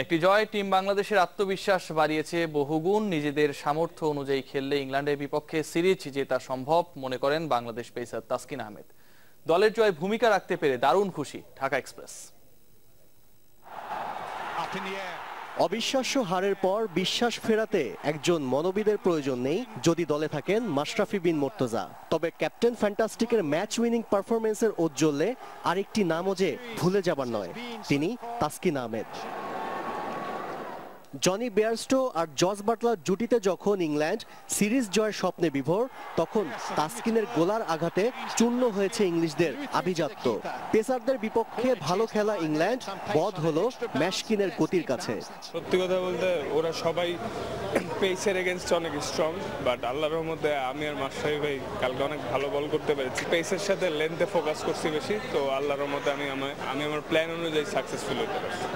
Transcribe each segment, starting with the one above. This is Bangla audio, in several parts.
একটি জয় টিম বাংলাদেশের আত্মবিশ্বাস বাড়িয়েছে বহুগুণ। নিজেদের সামর্থ্য অনুযায়ী খেললে ইংল্যান্ডের বিপক্ষে সিরিজ জেতা সম্ভব মনে করেন বাংলাদেশ পেসার তাসকিন আহমেদ। দলের জয়ে ভূমিকা রাখতে পেরে দারুণ খুশি ঢাকা এক্সপ্রেস। অবিশ্বাস্য হারের পর বিশ্বাস ফেরাতে একজন মনোবিদের প্রয়োজন নেই যদি দলে থাকেন মাশরাফি বিন মুর্তজা। তবে ক্যাপ্টেন ফ্যান্টাস্টিকের ম্যাচ উইনিং পারফরমেন্সের ঔজ্জ্বল্যে আরেকটি নামও যে ভুলে যাবার নয়, তিনি তাসকিন আহমেদ। জনি বেয়ারস্টো আর জস বাটলার জুটিতে যখন ইংল্যান্ড সিরিজ জয়ের স্বপ্নে বিভোর, তখন তাসকিনের গোলার আঘাতে চূর্ণ হয়েছে ইংলিশদের আভিজাত্য। পেসারদের বিপক্ষে ভালো খেলা ইংল্যান্ড বধ হলো ম্যাশকিনের গতির কাছে। সত্যি কথা বলতে ওরা সবাই পেসের এগেনস্টে অনেক স্ট্রং, বাট আল্লাহর রহমতে আমি আর মাশরাফি ভাই কালকে অনেক ভালো বল করতে পেরেছি। পেসের সাথে লেন্থে ফোকাস করছি বেশি, তো আল্লাহর রহমতে আমি আমার প্ল্যান অনুযায়ী সাকসেসফুল হতে পারছি।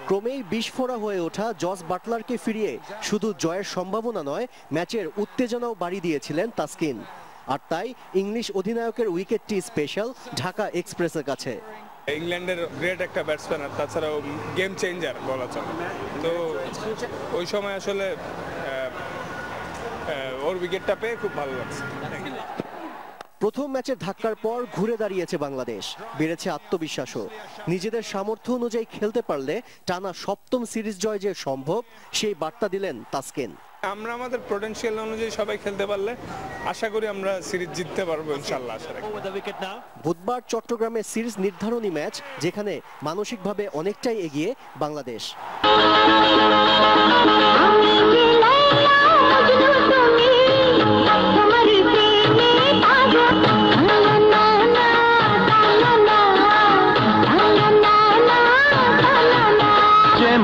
ক্রমেই বিস্ফোরা হয়ে ওঠা জস বাটলারকে ফিরিয়ে শুধু জয়ের সম্ভাবনা নয়, ম্যাচের উত্তেজনাও বাড়িয়ে দিয়েছিলেন তাসকিন। আর তাই ইংলিশ অধিনায়কের উইকেটটি স্পেশাল ঢাকা এক্সপ্রেসের কাছে। ইংল্যান্ডের গ্রেট একটা ব্যাটসম্যান, আর তাছাড়াও গেম চেঞ্জার বলা চলে। তো ওই সময় আসলে ওর উইকেটটা পেয়ে খুব ভালো লাগছে। প্রথম ম্যাচের ধাক্কার পর ঘুরে দাঁড়িয়েছে বাংলাদেশ, বেড়েছে আত্মবিশ্বাসও। নিজেদের সামর্থ্য অনুযায়ী খেলতে পারলে টানা সপ্তম সিরিজ জয় যে সম্ভব, সেই বার্তা দিলেন তাসকিন। আমরা আমাদের পোটেনশিয়াল অনুযায়ী সবাই খেলতে পারলে আশা করি আমরা সিরিজ জিততে পারবো ইনশাআল্লাহ। বুধবার চট্টগ্রামে সিরিজ নির্ধারণী ম্যাচ, যেখানে মানসিকভাবে অনেকটাই এগিয়ে বাংলাদেশ।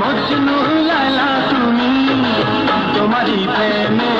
মজনু লালা তুমি তোমারি প্রেমে